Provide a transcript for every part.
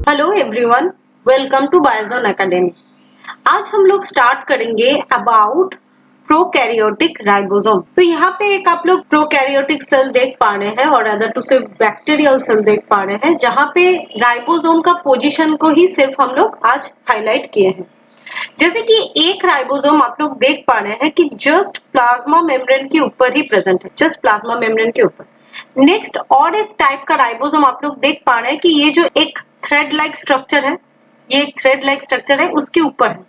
Hello everyone, welcome to Biozone academy. आज हम लोग स्टार्ट करेंगे अबाउट प्रोकैरियोटिक राइबोसोम। तो यहाँ पे एक आप लोग प्रोकैरियोटिक सेल देख पा रहे हैं और अदर टू सिर्फ बैक्टीरियल सेल देख पा रहे हैं, जहाँ पे राइबोसोम का पोजीशन को ही सिर्फ हम लोग आज हाईलाइट किए हैं। जैसे कि एक राइबोसोम आप लोग देख पा रहे हैं कि जस्ट प्लाज्मा मेम्ब्रेन के ऊपर ही प्रेजेंट है, जस्ट प्लाज्मा मेम्ब्रेन के ऊपर। नेक्स्ट और एक टाइप का राइबोसोम आप लोग देख पा रहे हैं कि ये जो एक थ्रेड लाइक स्ट्रक्चर है, ये एक थ्रेड लाइक स्ट्रक्चर है, उसके ऊपर है।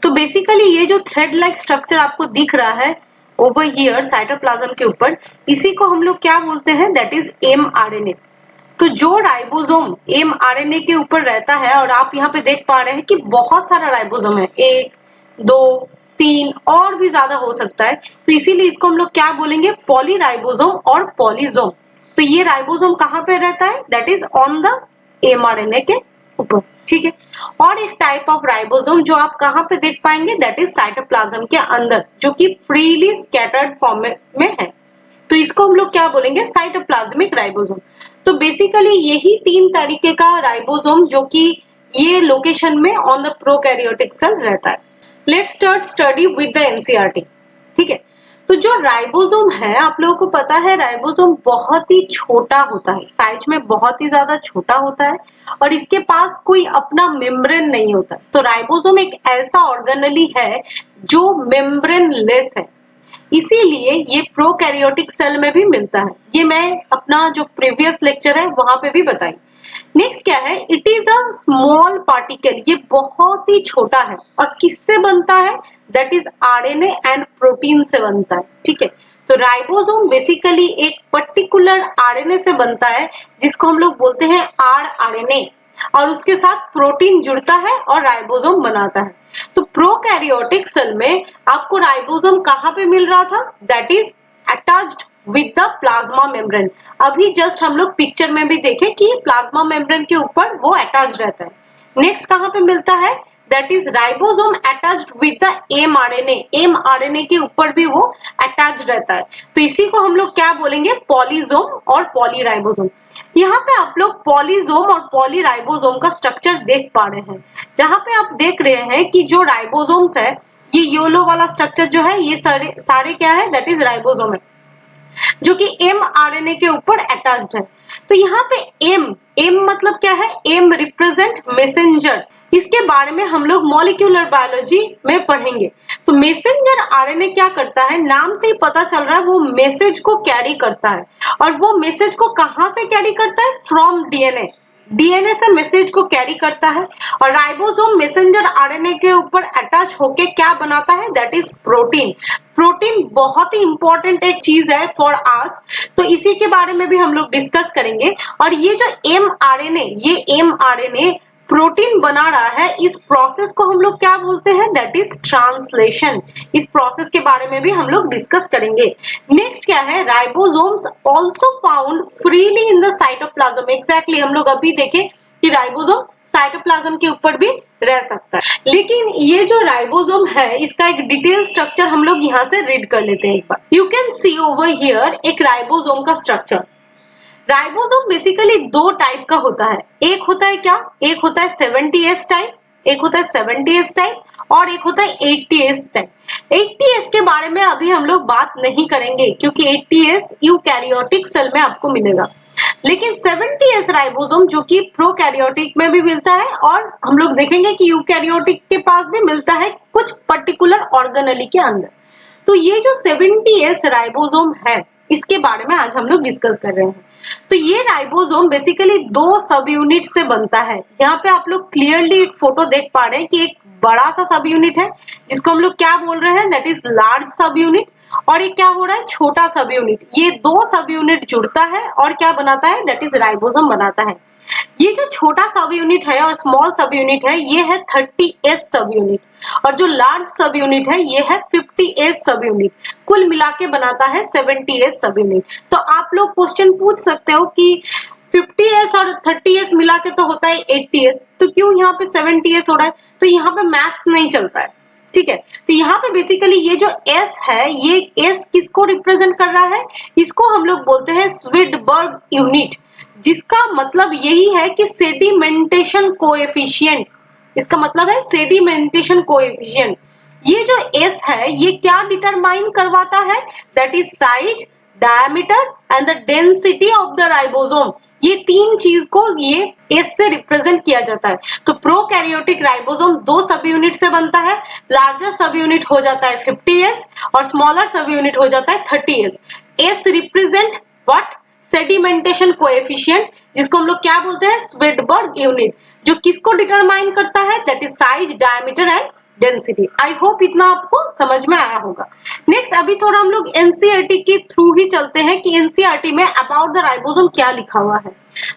तो बेसिकली ये जो थ्रेड लाइक स्ट्रक्चर आपको दिख रहा है ओवर हियर साइटोप्लाज्म के ऊपर, इसी को हम लोग क्या बोलते हैं, दैट इज mRNA। तो जो राइबोसोम mRNA के ऊपर रहता है, और आप यहाँ पे देख पा रहे हैं कि बहुत सारा राइबोसोम है, 1, 2, 3 और भी ज्यादा हो सकता है। तो इसीलिए इसको हम लोग क्या बोलेंगे, पॉलीराइबोसोम और पॉलीजोम। तो ये राइबोसोम कहाँ पे रहता है, that is on the mRNA के ऊपर, ठीक है। और एक टाइप ऑफ राइबोसोम जो आप कहाँ पे देख पाएंगे, दैट इज साइटोप्लाज्म के अंदर, जो कि फ्रीली स्कैटर्ड फॉर्म में है। तो इसको हम लोग क्या बोलेंगे, साइटोप्लाज्मिक राइबोसोम। तो बेसिकली यही 3 तरीके का राइबोसोम जो कि ये लोकेशन में ऑन द प्रोकैरियोटिक सेल रहता है। Let's start study with the NCERT, ठीक है। तो जो राइबोसोम है, आप लोगों को पता है राइबोसोम बहुत ही छोटा होता है, साइज में बहुत ही ज्यादा छोटा होता है, और इसके पास कोई अपना मेम्ब्रेन नहीं होता। तो राइबोसोम एक ऐसा ऑर्गेनेली है जो मेम्ब्रेन लेस है, इसीलिए ये प्रोकैरियोटिक सेल में भी मिलता है। ये मैं अपना जो प्रीवियस लेक्चर है वहां पे भी बताई। नेक्स्ट क्या है, it is a small particle, ये बहुत ही छोटा है। और किससे बनता है, that is RNA and protein से बनता है, ठीक है। तो राइबोसोम बेसिकली एक पर्टिकुलर आरएनए से बनता है, जिसको हम लोग बोलते हैं आरआरएनए, और उसके साथ प्रोटीन जुड़ता है और राइबोसोम बनाता है। तो प्रोकैरियोटिक सेल में आपको राइबोसोम कहाँ पे मिल रहा था, that is attached with the plasma membrane. अभी जस्ट हम लोग पिक्चर में भी देखे कि प्लाज्मा मेम्ब्रेन के ऊपर वो अटैच रहता है। नेक्स्ट कहाँ पे मिलता है, that is ribosome attached with the mRNA। mRNA के ऊपर भी वो अटैच रहता है। तो इसी को हम लोग क्या बोलेंगे, पॉलीजोम और पॉलीराइबोसोम। यहाँ पे आप लोग पॉलीजोम और पॉलीराइबोसोम का स्ट्रक्चर देख पा रहे हैं, जहाँ पे आप देख रहे हैं कि जो राइबोसोम्स है, ये येलो वाला स्ट्रक्चर जो है, ये सारे क्या है, दैट इज राइबोसोम है, जो कि mRNA के ऊपर अटैच्ड है। तो यहाँ पे M मतलब क्या है, M रिप्रेजेंट मैसेंजर। इसके बारे में हम लोग मॉलिक्यूलर बायोलॉजी में पढ़ेंगे। तो मैसेंजर आरएनए क्या करता है, नाम से ही पता चल रहा है, वो मैसेज को कैरी करता है। और वो मैसेज को कहाँ से कैरी करता है, फ्रॉम डीएनए। डीएनए से मैसेज को कैरी करता है, और राइबोसोम मैसेंजर आरएनए के ऊपर अटैच होके क्या बनाता है, दैट इज प्रोटीन। प्रोटीन बहुत ही इंपॉर्टेंट एक चीज है फॉर अस, तो इसी के बारे में भी हम लोग डिस्कस करेंगे। और ये जो mRNA, ये mRNA प्रोटीन बना रहा है, इस प्रोसेस को हम लोग क्या बोलते हैं, दैट इज ट्रांसलेशन। इस प्रोसेस के बारे में भी हम लोग डिस्कस करेंगे। नेक्स्ट क्या है, ribosomes also found freely in the cytoplasm. Exactly हम लोग अभी देखें कि राइबोसोम साइटोप्लाज्म के ऊपर भी रह सकता है। लेकिन ये जो राइबोसोम है, इसका एक डिटेल स्ट्रक्चर हम लोग यहाँ से रीड कर लेते हैं एक बार। You can see over here एक राइबोसोम का स्ट्रक्चर। राइबोसोम बेसिकली 2 टाइप का होता है। एक होता है क्या, एक होता है 70S टाइप, एक होता है 70S टाइप, और एक होता है 80S टाइप। 80S के बारे में अभी हम लोग बात नहीं करेंगे, क्योंकि 80S यूकैरियोटिक सेल में आपको मिलेगा। लेकिन 70S राइबोसोम जो कि प्रोकैरियोटिक में भी मिलता है, और हम लोग देखेंगे कि यूकैरियोटिक के पास भी मिलता है कुछ पर्टिकुलर ऑर्गेनेली के अंदर। तो ये जो 70S राइबोसोम है, इसके बारे में आज हम लोग डिस्कस कर रहे हैं। तो ये राइबोसोम बेसिकली 2 सब यूनिट से बनता है। यहाँ पे आप लोग क्लियरली एक फोटो देख पा रहे हैं कि एक बड़ा सा सब यूनिट है, जिसको हम लोग क्या बोल रहे हैं, दैट इज लार्ज सब यूनिट। और ये क्या हो रहा है, छोटा सब यूनिट। ये 2 सब यूनिट जुड़ता है और क्या बनाता है, दैट इज राइबोसोम बनाता है। ये जो छोटा सब यूनिट है और स्मॉल सब यूनिट है, ये है 30S सब यूनिट, और जो लार्ज सब यूनिट है, ये है 50S सब यूनिट। कुल मिला के बनाता है 70S सब यूनिट। तो आप लोग क्वेश्चन पूछ सकते हो कि 50S और 30S मिला के तो होता है 80S, तो क्यों यहाँ पे 70S हो रहा है। तो यहाँ पे मैथ्स नहीं चल रहा है, ठीक है। तो यहाँ पे बेसिकली ये जो S है, ये S किसको रिप्रेजेंट कर रहा है, इसको हम लोग बोलते हैं स्वीडबर्ग यूनिट। जिसका मतलब यही है कि सेडिमेंटेशन कोएफिशिएंट, इसका मतलब है सेडिमेंटेशन कोएफिशिएंट। ये जो S है ये क्या डिटरमाइन करवाता है, that is size, diameter and the density of the ribosome. ये तीन चीज को ये S से रिप्रेजेंट किया जाता है। तो प्रोकैरियोटिक राइबोसोम दो सब यूनिट से बनता है, लार्जर सब यूनिट हो जाता है 50S और स्मॉलर सब यूनिट हो जाता है 30S। S represent what, sedimentation coefficient, जिसको हम लोग क्या बोलते हैं, स्वीडबर्ग यूनिट, जो किसको डिटरमाइन करता है, that is size, diameter and density. I hope इतना आपको समझ में आया होगा। नेक्स्ट अभी थोड़ा हम लोग एनसीईआरटी के थ्रू ही चलते हैं कि एनसीईआरटी में अबाउट द राइबोसोम क्या लिखा हुआ है।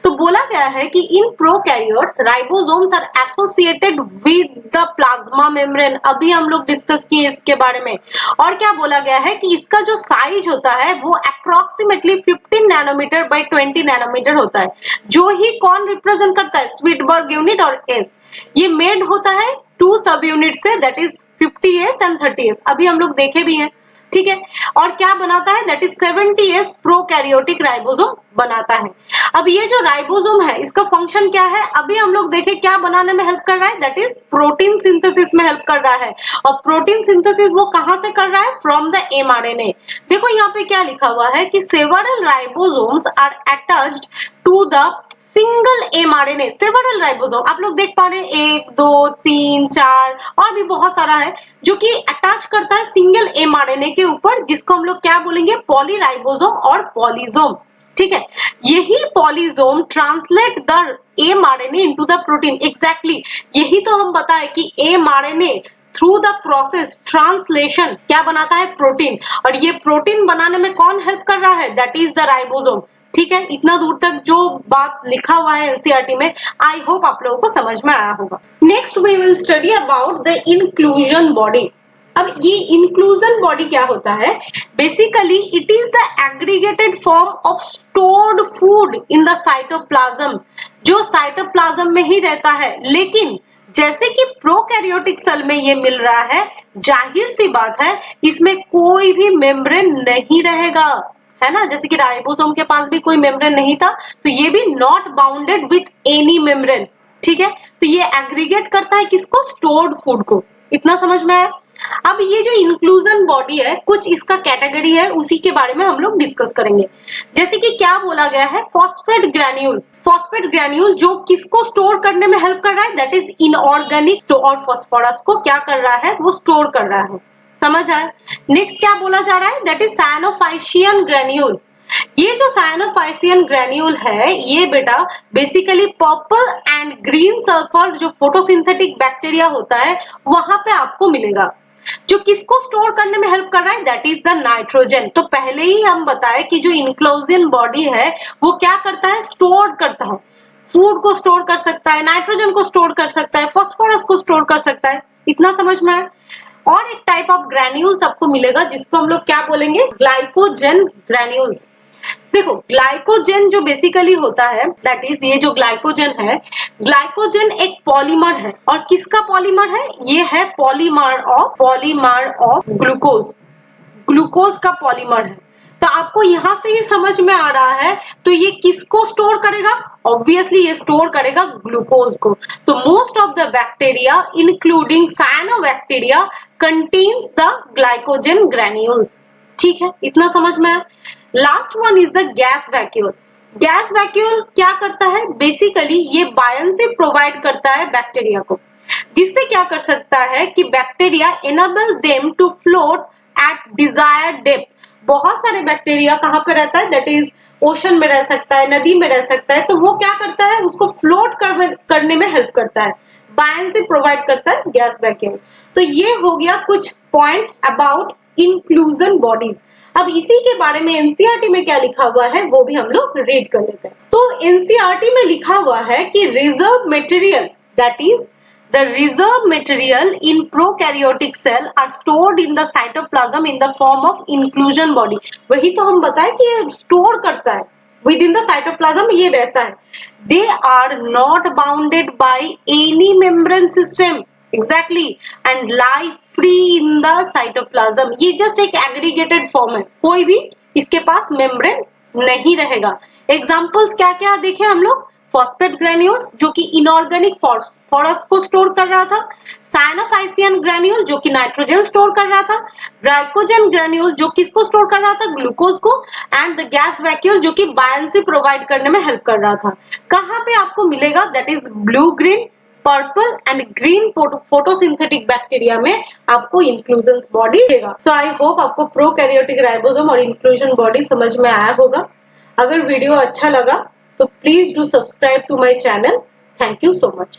तो बोला गया है कि in prokaryotes ribosomes are associated with the plasma membrane. अभी हम लोग डिस्कस किए इसके बारे में। और क्या बोला गया है कि इसका जो साइज होता है वो अप्रोक्सीमेटली 15 नैनोमीटर बाय 20 नैनोमीटर होता है, जो ही कौन रिप्रेजेंट करता है, स्वीडबर्ग यूनिट और एस। ये मेड होता है टू सब यूनिट से, that is 50S and 30S। अभी हम लोग देखे भी हैं, ठीक है। और क्या बनाता है, that is 70S prokaryotic ribosome बनाता है। अब ये जो राइबोसोम है इसका फंक्शन क्या है, अभी हम लोग देखें क्या बनाने में हेल्प कर रहा है, दैट इज प्रोटीन सिंथेसिस में हेल्प कर रहा है। और प्रोटीन सिंथेसिस वो कहां से कर रहा है, फ्रॉम द mRNA। देखो यहाँ पे क्या लिखा हुआ है कि several ribosomes are attached to the single mRNA। Several ribosome आप लोग देख पा रहे हैं, 1 2 3 4 और भी बहुत सारा है जो कि अटैच करता है सिंगल mRNA के ऊपर, जिसको हम लोग क्या बोलेंगे, पॉलीराइबोसोम और पॉलीजोम, ठीक है। यही polysome translate the mRNA into the protein. Exactly यही तो हम बताए कि mRNA through the process translation क्या बनाता है, प्रोटीन। और ये प्रोटीन बनाने में कौन हेल्प कर रहा है, दैट इज द राइबोसोम, ठीक है। इतना दूर तक जो बात लिखा हुआ है एनसीईआरटी में, आई होप आप लोगों को समझ में आया होगा। Next we will study about the inclusion body. अब ये इंक्लूजन बॉडी क्या होता है, basically it is the aggregated form of stored food in the cytoplasm, जो साइटोप्लाज्म में ही रहता है। लेकिन जैसे कि प्रोकैरियोटिक सेल में ये मिल रहा है, जाहिर सी बात है इसमें कोई भी मेम्ब्रेन नहीं रहेगा, है ना। जैसे कि राइबोसोम के पास भी कोई मेम्ब्रेन नहीं था, तो ये भी not bounded with any membrane, ठीक है। तो ये एग्रीगेट करता है किसको, स्टोर्ड फूड को। इतना समझ में आया। अब ये जो इंक्लूजन बॉडी है, कुछ इसका कैटेगरी है, उसी के बारे में हम लोग डिस्कस करेंगे। जैसे कि क्या बोला गया है, फॉस्फेट ग्रैन्यूल। फॉस्फेट ग्रैन्यूल जो किसको स्टोर करने में हेल्प कर रहा है, दैट इज इनऑर्गेनिक और फॉस्फोरस को क्या कर रहा है, वो स्टोर कर रहा है। समझ आया। नेक्स्ट क्या बोला जा रहा है, दैट इज साइनोफाइशियन ग्रैन्यूल। ये जो साइनोफाइशियन ग्रैन्यूल है, ये बेटा basically purple and green sulphur जो फोटोसिंथेटिक बैक्टीरिया होता है वहां पे आपको मिलेगा, जो किसको स्टोर करने में हेल्प कर रहा है, दैट इज द नाइट्रोजन। तो पहले ही हम बताए कि जो इंक्लूजन बॉडी है वो क्या करता है, स्टोर करता है, फूड को स्टोर कर सकता है, नाइट्रोजन को स्टोर कर सकता है, फास्फोरस को स्टोर कर सकता है। इतना समझ में आया। और एक टाइप ऑफ ग्रैन्यूल्स आपको मिलेगा जिसको हम लोग क्या बोलेंगे, ग्लाइकोजन ग्रैन्यूल्स। देखो ग्लाइकोजन जो बेसिकली होता है, दैट इज ये जो ग्लाइकोजन है, ग्लाइकोजन एक पॉलीमर है। और किसका पॉलीमर है, ये है पॉलीमर ऑफ ग्लूकोज। ग्लूकोज का पॉलीमर है। तो आपको यहां से ही समझ में आ रहा है, तो ये किसको स्टोर करेगा, ऑब्वियसली ये स्टोर करेगा ग्लूकोज को। तो most of the bacteria including cyanobacteria contains the glycogen granules, ठीक है। इतना समझ में आया। Last one is the gas vacuole. Gas vacuole क्या करता है, बेसिकली ये बायंसी प्रोवाइड करता है बैक्टीरिया को, जिससे क्या कर सकता है कि bacteria enable them to float at desired depth. बहुत सारे बैक्टीरिया कहाँ पे रहता है, दैट इज ओशन में रह सकता है, नदी में रह सकता है। तो वो क्या करता है, उसको फ्लोट करने में हेल्प करता है, बायंसी प्रोवाइड करता है गैस वैक्यूम। तो ये हो गया कुछ पॉइंट अबाउट इंक्लूजन बॉडीज। अब इसी के बारे में एनसीईआरटी में क्या लिखा हुआ है वो भी हम लोग रीड कर लेते हैं। तो एनसीईआरटी में लिखा हुआ है कि reserve material, that is the reserve material in prokaryotic cell are stored in the cytoplasm in the form of inclusion body। वही तो हम बताए कि ये स्टोर करता है within the cytoplasm, ये रहता है। they are not bounded by any membrane system, exactly, and lie free in the cytoplasm। ये जस्ट एक एग्रीगेटेड फॉर्म है, कोई भी इसके पास मेम्ब्रेन नहीं रहेगा। एग्जाम्पल्स क्या क्या देखे हम लोग? फॉस्फेट ग्रेन्यूल्स जो कि इनऑर्गेनिक फॉस्फोरस को स्टोर कर रहा था, साइनोफाइसियन ग्रेन्यूल जो कि नाइट्रोजन स्टोर कर रहा था, ग्लाइकोजन ग्रेन्यूल जो किसको स्टोर कर रहा था? ग्लूकोज को, एंड द गैस वैक्यूल जो कि बायंसी प्रोवाइड करने में हेल्प कर रहा था। कहाँ पे आपको मिलेगा? That is blue green, purple and green photosynthetic bacteria में आपको इंक्लूजन बॉडी देगा। सो आई होप आपको प्रोकैरियोटिक राइबोसोम और इंक्लूजन बॉडी समझ में आया होगा। अगर वीडियो अच्छा लगा तो please do subscribe to my channel. Thank you so much.